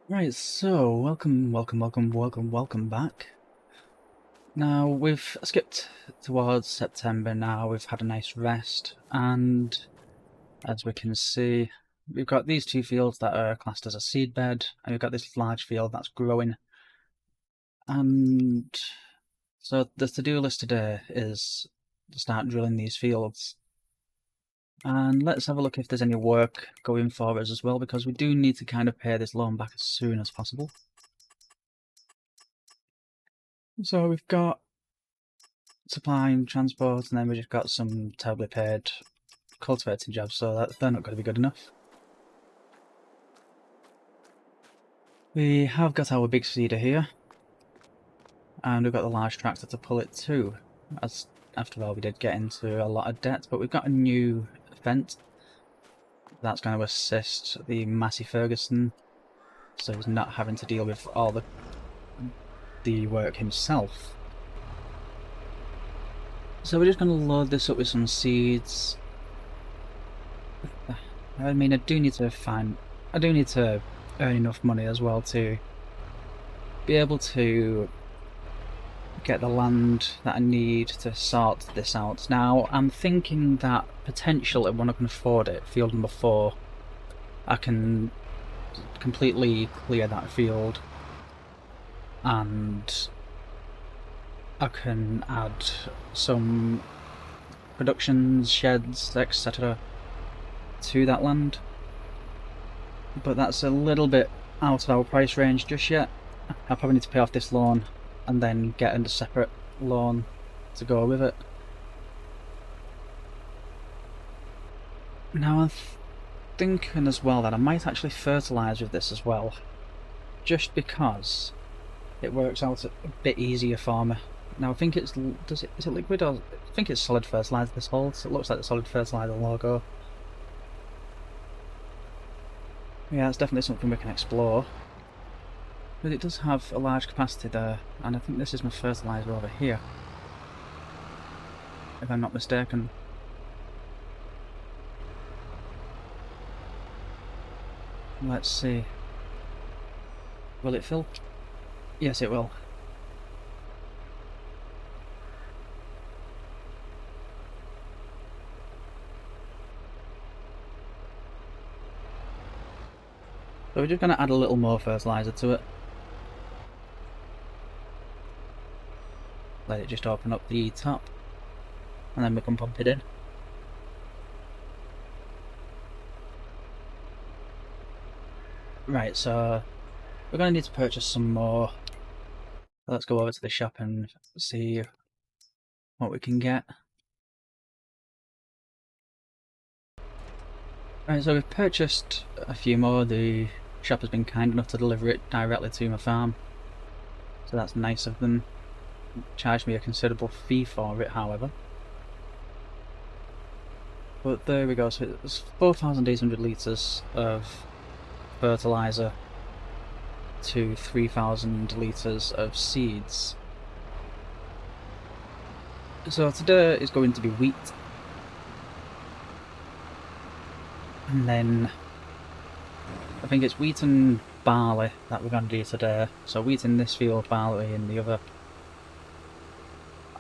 Right, so welcome back. Now we've skipped towards September now, we've had a nice rest, and as we can see, we've got these two fields that are classed as a seed bed, and we've got this large field that's growing. And so the to-do list today is to start drilling these fields. And let's have a look if there's any work going for us as well, because we do need to kind of pay this loan back as soon as possible. So we've got supply and transport, and then we just got some terribly paid cultivating jobs, so they're not going to be good enough. We have got our big seeder here, and we've got the large tractor to pull it too, as after all we did get into a lot of debt, but we've got a new fence that's going to assist the Massey Ferguson, so he's not having to deal with all the work himself. So we're just going to load this up with some seeds. I mean, I do need to earn enough money as well to be able to get the land that I need to sort this out. Now, I'm thinking that potentially when I can afford it, field number 4, I can completely clear that field and I can add some productions, sheds, etc. to that land. But that's a little bit out of our price range just yet. I probably need to pay off this loan and then get a separate loan to go with it. Now I'm thinking as well that I might actually fertilise with this as well, just because it works out a bit easier for me. Now I think it's, is it liquid or, I think it's solid fertiliser this holds. It looks like the solid fertiliser logo. Yeah, it's definitely something we can explore. But it does have a large capacity there, and I think this is my fertiliser over here, if I'm not mistaken. Let's see. Will it fill? Yes, it will. So we're just going to add a little more fertiliser to it. Let it just open up the top, and then we can pump it in. Right, so we're going to need to purchase some more. Let's go over to the shop and see what we can get. Right, so we've purchased a few more. The shop has been kind enough to deliver it directly to my farm, so that's nice of them. Charged me a considerable fee for it, however. But there we go, so it's 4,800 litres of fertiliser to 3,000 litres of seeds. So today is going to be wheat, and then I think it's wheat and barley that we're going to do today. So wheat in this field, barley in the other,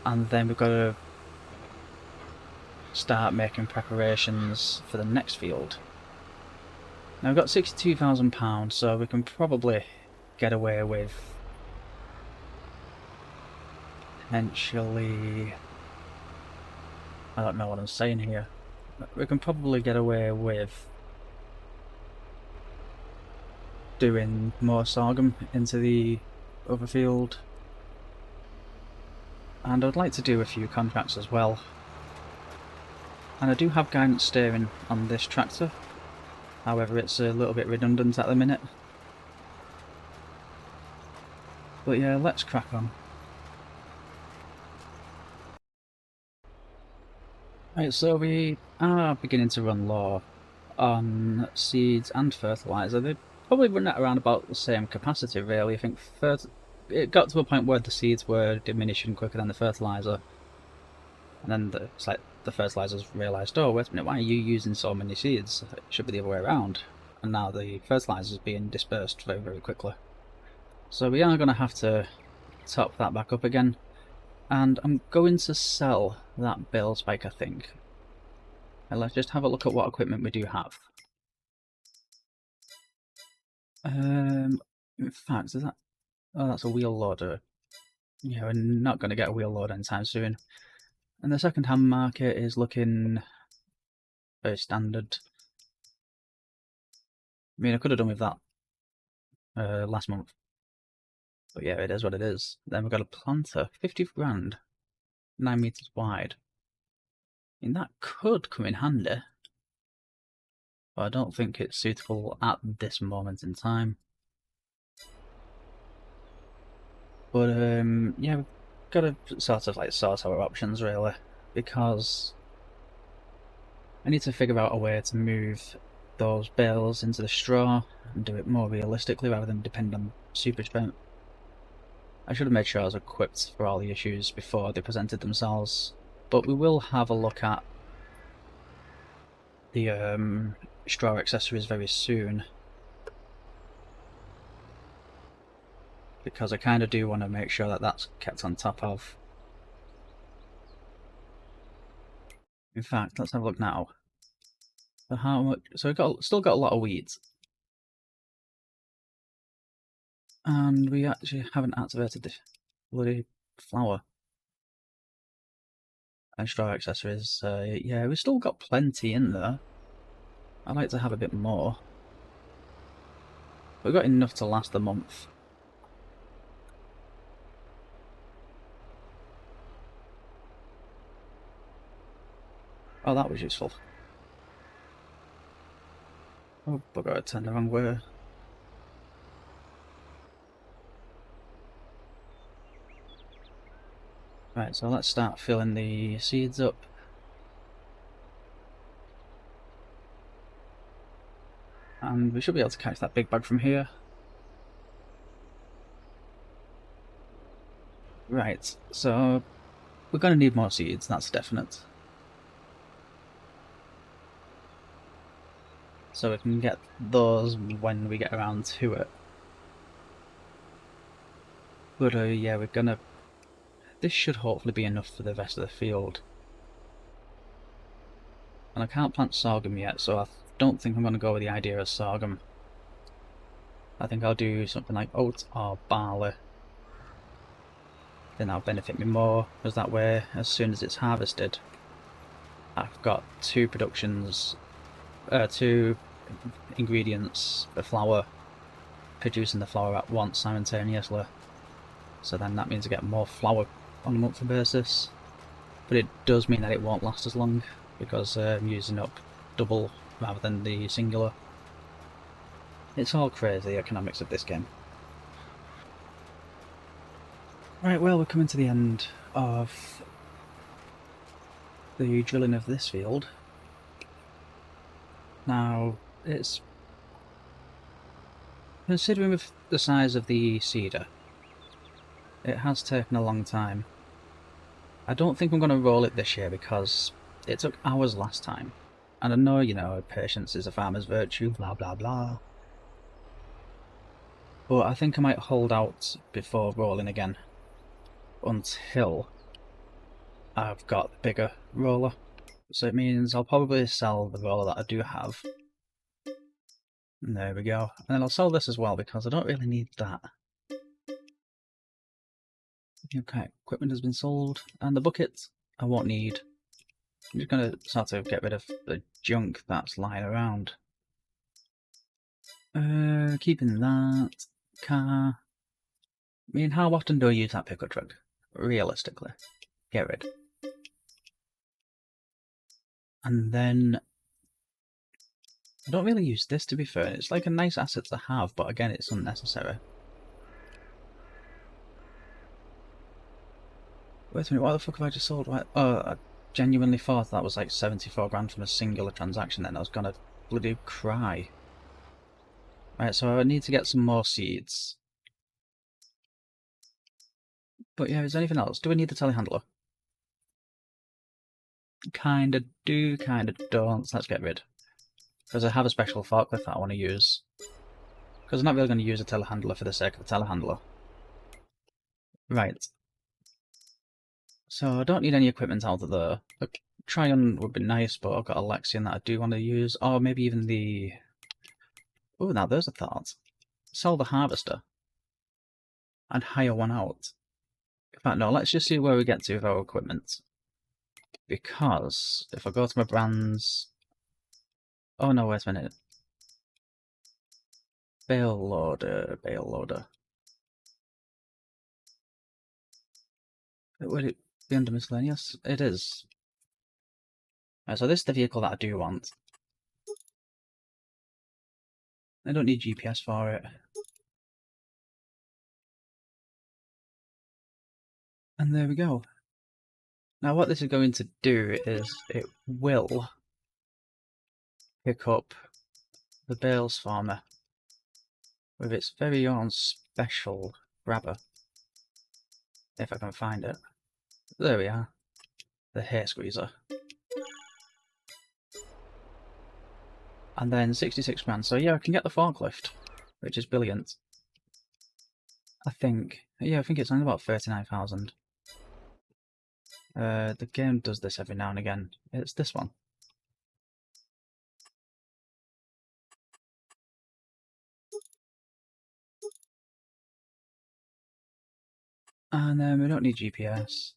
and then we've got to start making preparations for the next field. Now we've got £62,000, so we can probably get away with potentially, I don't know what I'm saying here, we can probably get away with doing more sorghum into the other field, and I'd like to do a few contracts as well. And I do have guidance steering on this tractor, however it's a little bit redundant at the minute. But yeah, let's crack on. Right, so we are beginning to run low on seeds and fertiliser. They probably run at around about the same capacity really. I think it got to a point where the seeds were diminishing quicker than the fertiliser. And then it's like the fertilisers realised, oh wait a minute, why are you using so many seeds? It should be the other way around. and now the fertilizer is being dispersed very, very quickly. So we are going to have to top that back up again, and I'm going to sell that bale spike, I think. And let's just have a look at what equipment we do have. In fact, is that... Oh, that's a wheel loader. Yeah, we're not going to get a wheel loader anytime soon. And the second-hand market is looking very standard. I mean, I could have done with that last month. But yeah, it is what it is. Then we've got a planter, 50 grand, 9 meters wide. I mean, that could come in handy, but I don't think it's suitable at this moment in time. But yeah, we've got to sort of like sort our options really, because I need to figure out a way to move those bales into the straw and do it more realistically rather than depend on super strength. I should have made sure I was equipped for all the issues before they presented themselves, but we will have a look at the straw accessories very soon, because I kind of do want to make sure that that's kept on top of. In fact, let's have a look now. So how much? So we've still got a lot of weeds, and we actually haven't activated the bloody flour and straw accessories. Yeah, we've still got plenty in there. I'd like to have a bit more. We've got enough to last the month. Oh, that was useful. Oh, bugger, I turned the wrong way. Right, so let's start filling the seeds up. And we should be able to catch that big bug from here. Right, so we're going to need more seeds, that's definite. So we can get those when we get around to it. But yeah, we're gonna... This should hopefully be enough for the rest of the field. And I can't plant sorghum yet, so I don't think I'm going to go with the idea of sorghum. I think I'll do something like oat or barley. Then that'll benefit me more, because that way, as soon as it's harvested, I've got two ingredients for flour, producing the flour at once simultaneously. So then that means I get more flour on a monthly basis. But it does mean that it won't last as long, because I'm using up double rather than the singular. It's all crazy, the economics of this game. Right, well, we're coming to the end of the drilling of this field. Now, it's... Considering with the size of the seeder, it has taken a long time. I don't think I'm going to roll it this year because it took hours last time. And I know, you know, patience is a farmer's virtue, blah blah blah. But I think I might hold out before rolling again until I've got the bigger roller. So it means I'll probably sell the roller that I do have. And there we go. And then I'll sell this as well because I don't really need that. Okay, equipment has been sold. And the buckets I won't need. I'm just going to sort of get rid of the junk that's lying around. Keeping that. Car. I mean, how often do I use that pickup truck? Realistically. Get rid. And then... I don't really use this, to be fair. It's like a nice asset to have, but again, it's unnecessary. Wait a minute, what the fuck have I just sold? Oh, I genuinely thought that was like 74 grand from a singular transaction then. I was gonna bloody cry. Right, so I need to get some more seeds. But yeah, is there anything else? Do we need the telehandler? Kinda do, kinda don't. So let's get rid. because I have a special forklift that I want to use. Because I'm not really going to use a telehandler for the sake of a telehandler. Right. So I don't need any equipment out of there. A Tryon would be nice, but I've got a Lexion that I do want to use. Or maybe even the... Oh, now there's a thought. Sell the harvester. And hire one out. In fact, no, let's just see where we get to with our equipment. Because if I go to my brands... Oh no, wait a minute. Bale loader, bale loader. Would it be under miscellaneous? It is. Right, so this is the vehicle that I do want. I don't need GPS for it. And there we go. Now what this is going to do is it will pick up the bales for me with its very own special grabber. If I can find it. There we are. The hair squeezer. And then 66 grand. So yeah, I can get the forklift, which is brilliant. I think. Yeah, I think it's only about 39,000. The game does this every now and again. It's this one. And then we don't need GPS.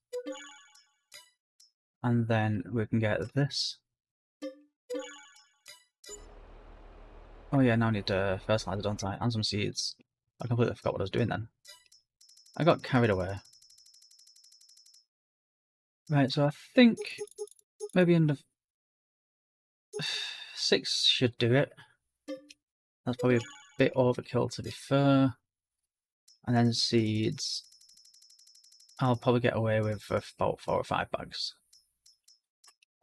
And then we can get this. Oh yeah, now I need fertilizer, don't I? And some seeds. I completely forgot what I was doing then. I got carried away. Right, so I think maybe under 6 should do it. That's probably a bit overkill to be fair. And then seeds. I'll probably get away with about 4 or 5 bags.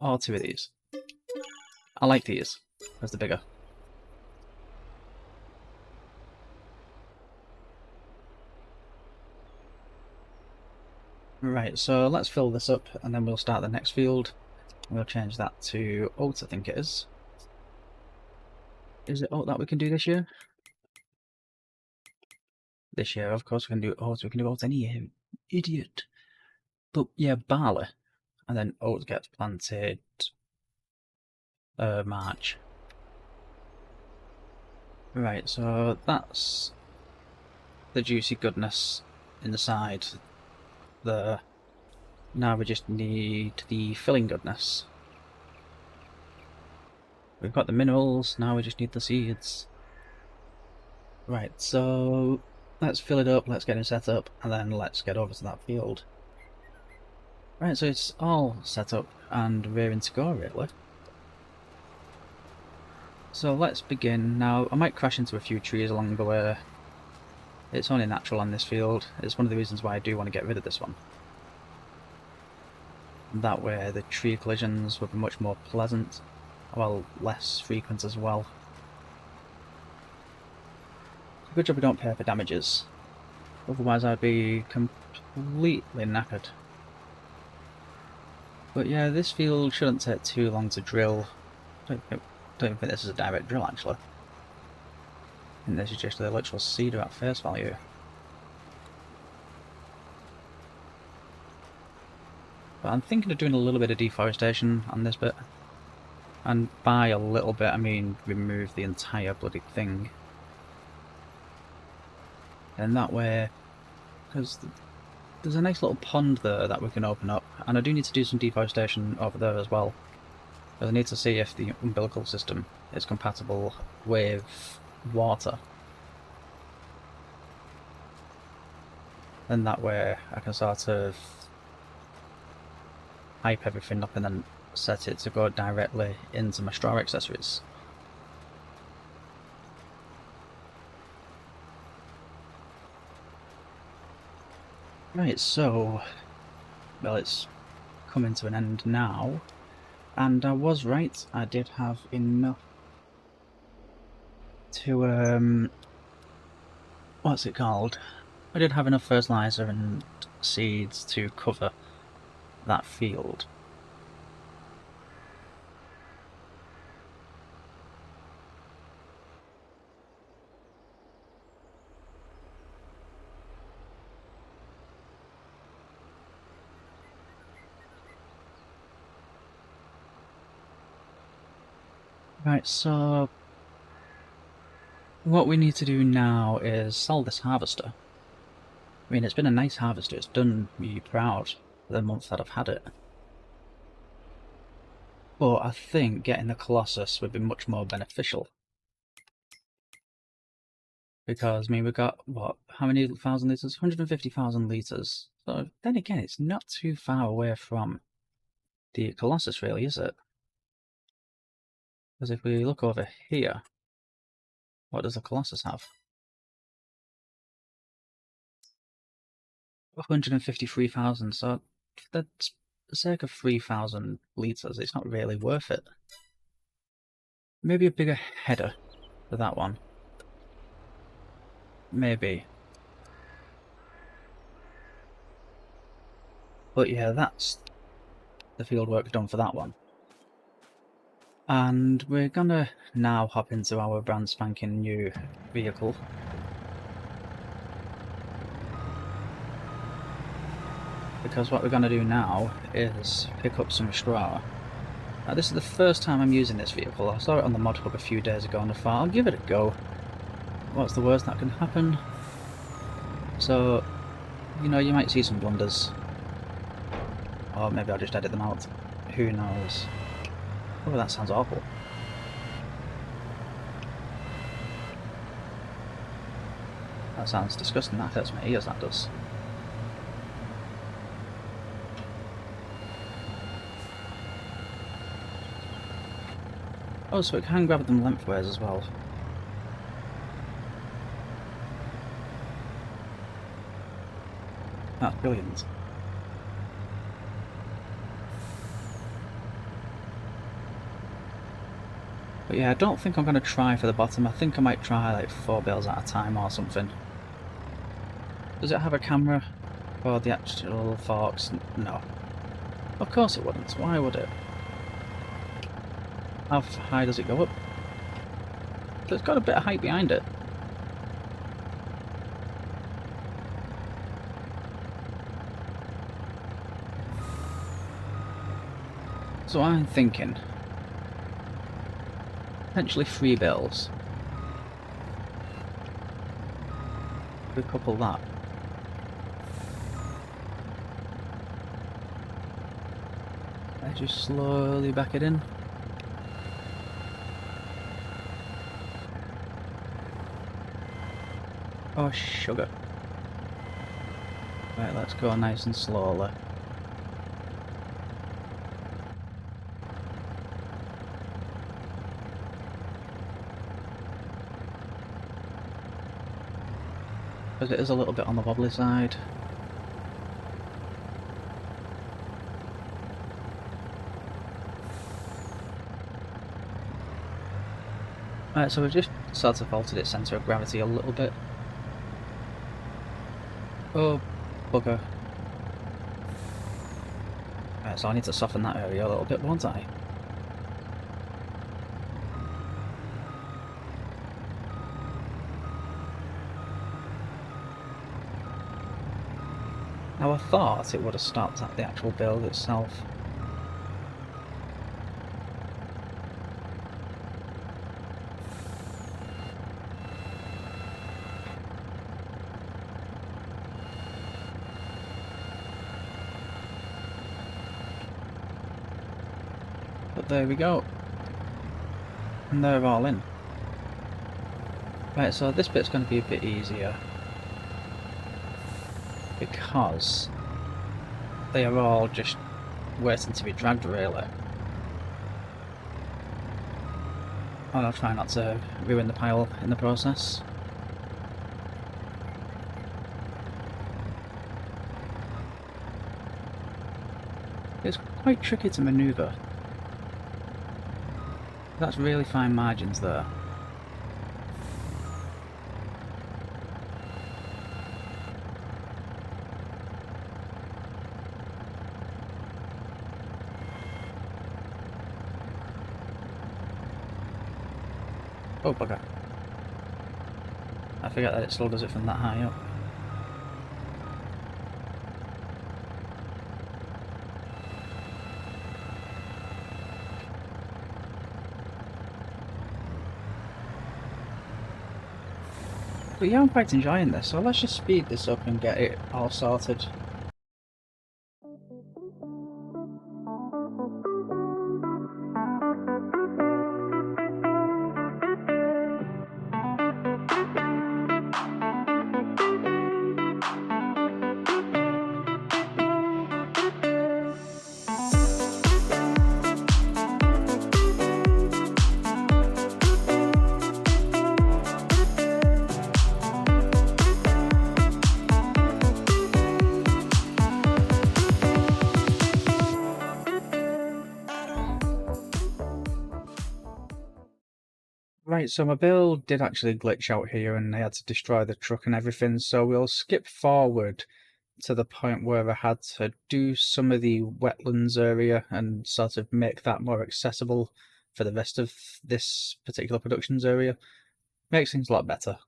Or 2 of these. I like these, because they're bigger. Right, so let's fill this up and then we'll start the next field. We'll change that to oats, I think it is. Is it oat that we can do this year? This year, of course, we can do oats. We can do oats any year. Idiot. But yeah, barley. And then oats gets planted March. Right, so that's the juicy goodness inside there. Now we just need the filling goodness. We've got the minerals, now we just need the seeds. Right, so let's fill it up, let's get it set up, and then let's get over to that field. Right, so it's all set up and rearing to go, really. So let's begin. Now, I might crash into a few trees along the way. It's only natural on this field. It's one of the reasons why I do want to get rid of this one. That way the tree collisions will be much more pleasant, well, less frequent as well. Good job we don't pay for damages, otherwise I'd be completely knackered. But yeah, this field shouldn't take too long to drill. Don't even think this is a direct drill actually. I think this is just a literal seeder at face value. But I'm thinking of doing a little bit of deforestation on this bit. And by a little bit I mean remove the entire bloody thing. And that way, because there's a nice little pond there that we can open up, and I do need to do some deforestation over there as well. Because I need to see if the umbilical system is compatible with water. And that way I can sort of hype everything up and then set it to go directly into my straw accessories. Right, so, well, it's coming to an end now, and I was right, I did have enough to, what's it called? I did have enough fertilizer and seeds to cover that field. Right, so what we need to do now is sell this harvester. I mean, it's been a nice harvester. It's done me proud for the month that I've had it. But I think getting the Colossus would be much more beneficial. Because, I mean, we've got, what, how many thousand litres? 150,000 litres. So, then again, it's not too far away from the Colossus, really, is it? Because if we look over here, what does the Colossus have? 153,000, so that's circa 3,000 litres. It's not really worth it. Maybe a bigger header for that one. Maybe. But yeah, that's the field work done for that one. And we're gonna now hop into our brand spanking new vehicle. Because what we're gonna do now is pick up some straw. Now, this is the first time I'm using this vehicle. I saw it on the mod hub a few days ago and I thought, I'll give it a go. What's the worst that can happen? So, you know, you might see some blunders. Or maybe I'll just edit them out. Who knows? Oh, that sounds awful. That sounds disgusting. That hurts my ears, that does. Oh, so it can grab them lengthways as well. That's brilliant. But yeah, I don't think I'm going to try for the bottom. I think I might try like 4 bales at a time or something. Does it have a camera for the actual forks? No. Of course it wouldn't. Why would it? How high does it go up? It's got a bit of height behind it. So I'm thinking potentially 3 bales. We couple that. I just slowly back it in. Oh, sugar. Right, let's go nice and slowly. Because it is a little bit on the wobbly side. Right, so we've just sort of altered its centre of gravity a little bit. Oh, bugger. Right, so I need to soften that area a little bit, won't I? Now I thought it would have stopped at the actual build itself. But there we go. And they're all in. Right, so this bit's going to be a bit easier. Because they are all just waiting to be dragged, really. And I'll try not to ruin the pile in the process. It's quite tricky to manoeuvre. That's really fine margins there. Oh bugger. I forget that it still does it from that high up. But yeah, I'm quite enjoying this, so let's just speed this up and get it all sorted. Right, so my build did actually glitch out here and I had to destroy the truck and everything, so we'll skip forward to the point where I had to do some of the wetlands area and sort of make that more accessible for the rest of this particular productions area. Makes things a lot better.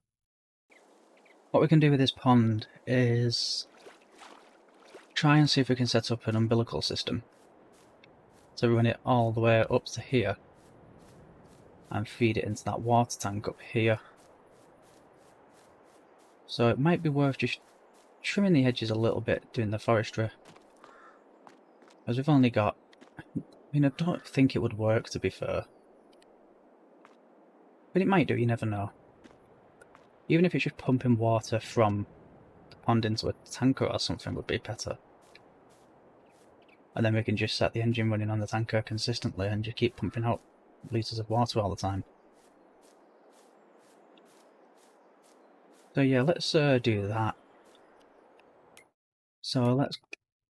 What we can do with this pond is try and see if we can set up an umbilical system. So run it all the way up to here and feed it into that water tank up here. So it might be worth just trimming the edges a little bit doing the forestry. As we've only got... I mean, I don't think it would work, to be fair. But it might do, you never know. Even if it's just pumping water from the pond into a tanker or something would be better. And then we can just set the engine running on the tanker consistently and just keep pumping out litres of water all the time. So yeah, let's do that. So let's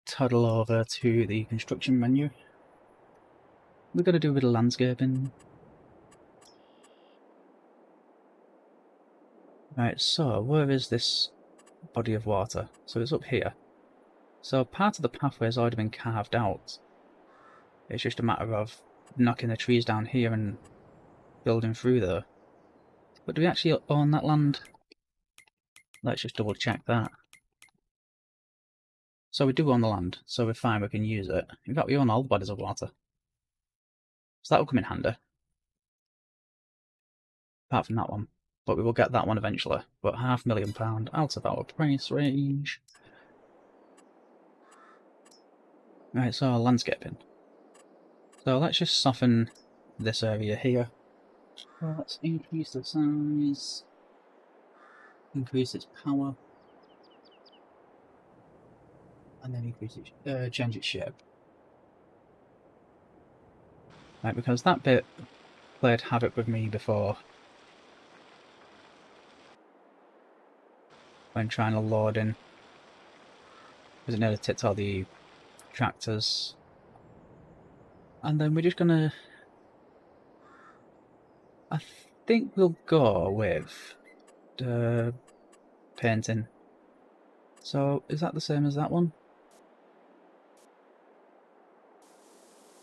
toddle over to the construction menu. We've got to do a bit of landscaping. Right, so where is this body of water? So it's up here. So part of the pathway has already been carved out. It's just a matter of knocking the trees down here and building through there. But do we actually own that land? Let's just double check that. So we do own the land, so we're fine, we can use it. In fact, we own all the bodies of water. So that will come in handy. Apart from that one. But we will get that one eventually. But £500,000 out of our price range. Right, so landscaping. So let's just soften this area here. So let's increase the size. Increase its power. And then increase it, change its shape. Right, because that bit played havoc with me before. When trying to load in. Because it nearly tipped all the tractors. And then we're just gonna... I think we'll go with the painting. So, is that the same as that one?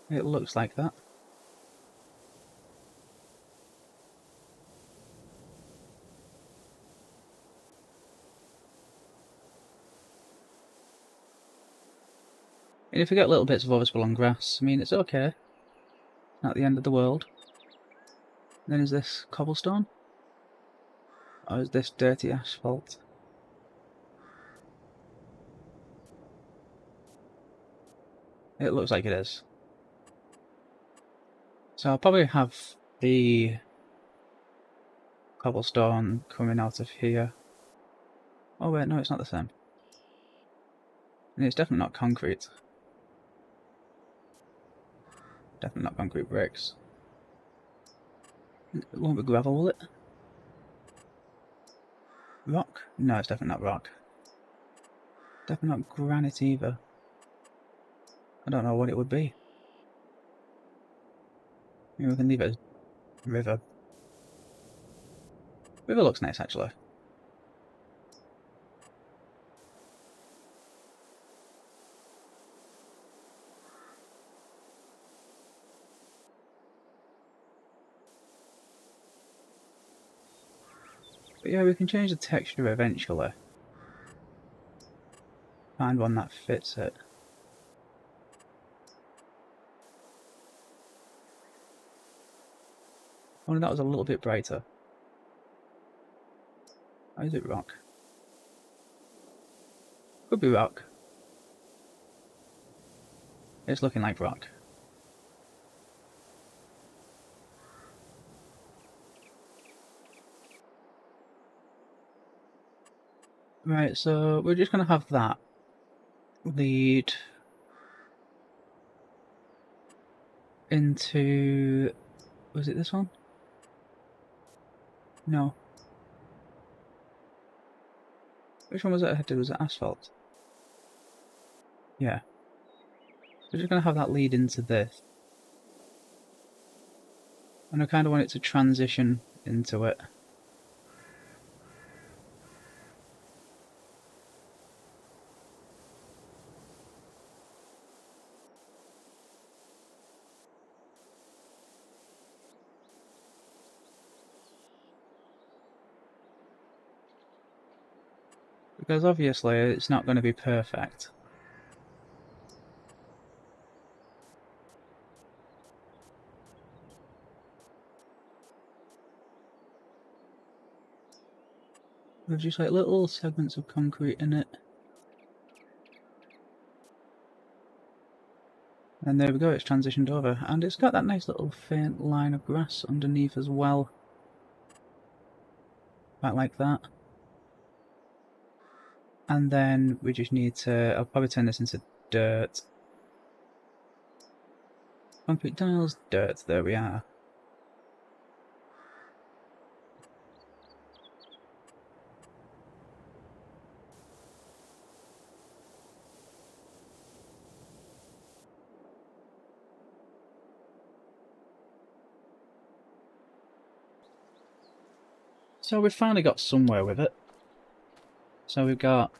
It looks like that. And if we get little bits of overspill on grass, I mean, it's okay. Not the end of the world. Then is this cobblestone? Or is this dirty asphalt? It looks like it is. So I'll probably have the cobblestone coming out of here. Oh wait, no, it's not the same. And it's definitely not concrete. Definitely not concrete bricks. It won't be gravel, will it? Rock? No, it's definitely not rock. Definitely not granite either. I don't know what it would be. Maybe we can leave it as river. River looks nice, actually. But yeah, we can change the texture eventually. Find one that fits it. Only that was a little bit brighter. Or is it rock? Could be rock. It's looking like rock. Right, so we're just going to have that lead into... was it this one? No. Which one was it I had to do? Was it asphalt? Yeah. We're just going to have that lead into this. And I kind of want it to transition into it. Because obviously it's not going to be perfect. There's just like little segments of concrete in it. And there we go, it's transitioned over. And it's got that nice little faint line of grass underneath as well. About like that. And then we just need to... I'll probably turn this into dirt. Concrete tiles, dirt, there we are. So we've finally got somewhere with it. So we've got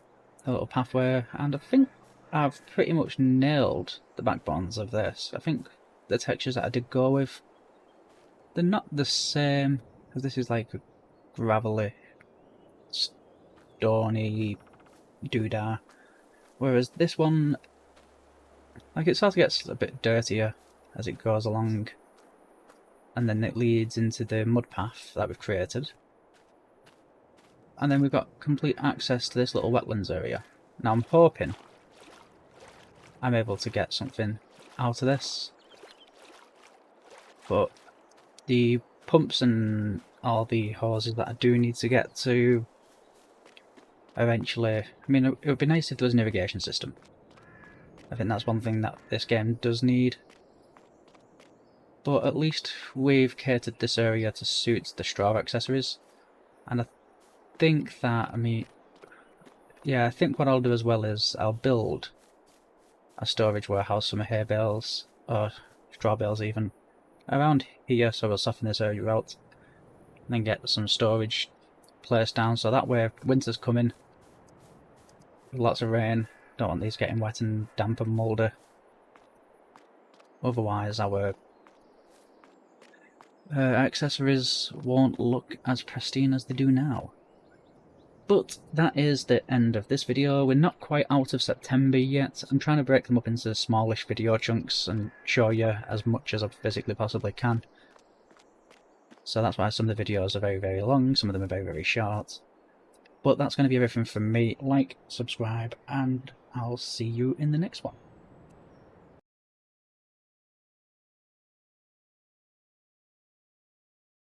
a little pathway, and I think I've pretty much nailed the backbones of this. I think the textures that I did go with, they're not the same, because this is like a gravelly, stony doodah, whereas this one, like, it sort of gets a bit dirtier as it goes along, and then it leads into the mud path that we've created. And then we've got complete access to this little wetlands area. Now I'm hoping I'm able to get something out of this, but the pumps and all the hoses that I do need to get to eventually... I mean, it would be nice if there was an irrigation system. I think that's one thing that this game does need. But at least we've catered this area to suit the straw accessories. And I think that, I mean... yeah, I think what I'll do as well is I'll build a storage warehouse for my hay bales, or straw bales even, around here, so we'll soften this area out. And then get some storage placed down, so that way winter's coming. Lots of rain, don't want these getting wet and damp and mouldy. Otherwise our accessories won't look as pristine as they do now. But that is the end of this video. We're not quite out of September yet. I'm trying to break them up into smallish video chunks and show you as much as I physically possibly can. So that's why some of the videos are very, very long, some of them are very, very short. But that's going to be everything from me. Like, subscribe, and I'll see you in the next one.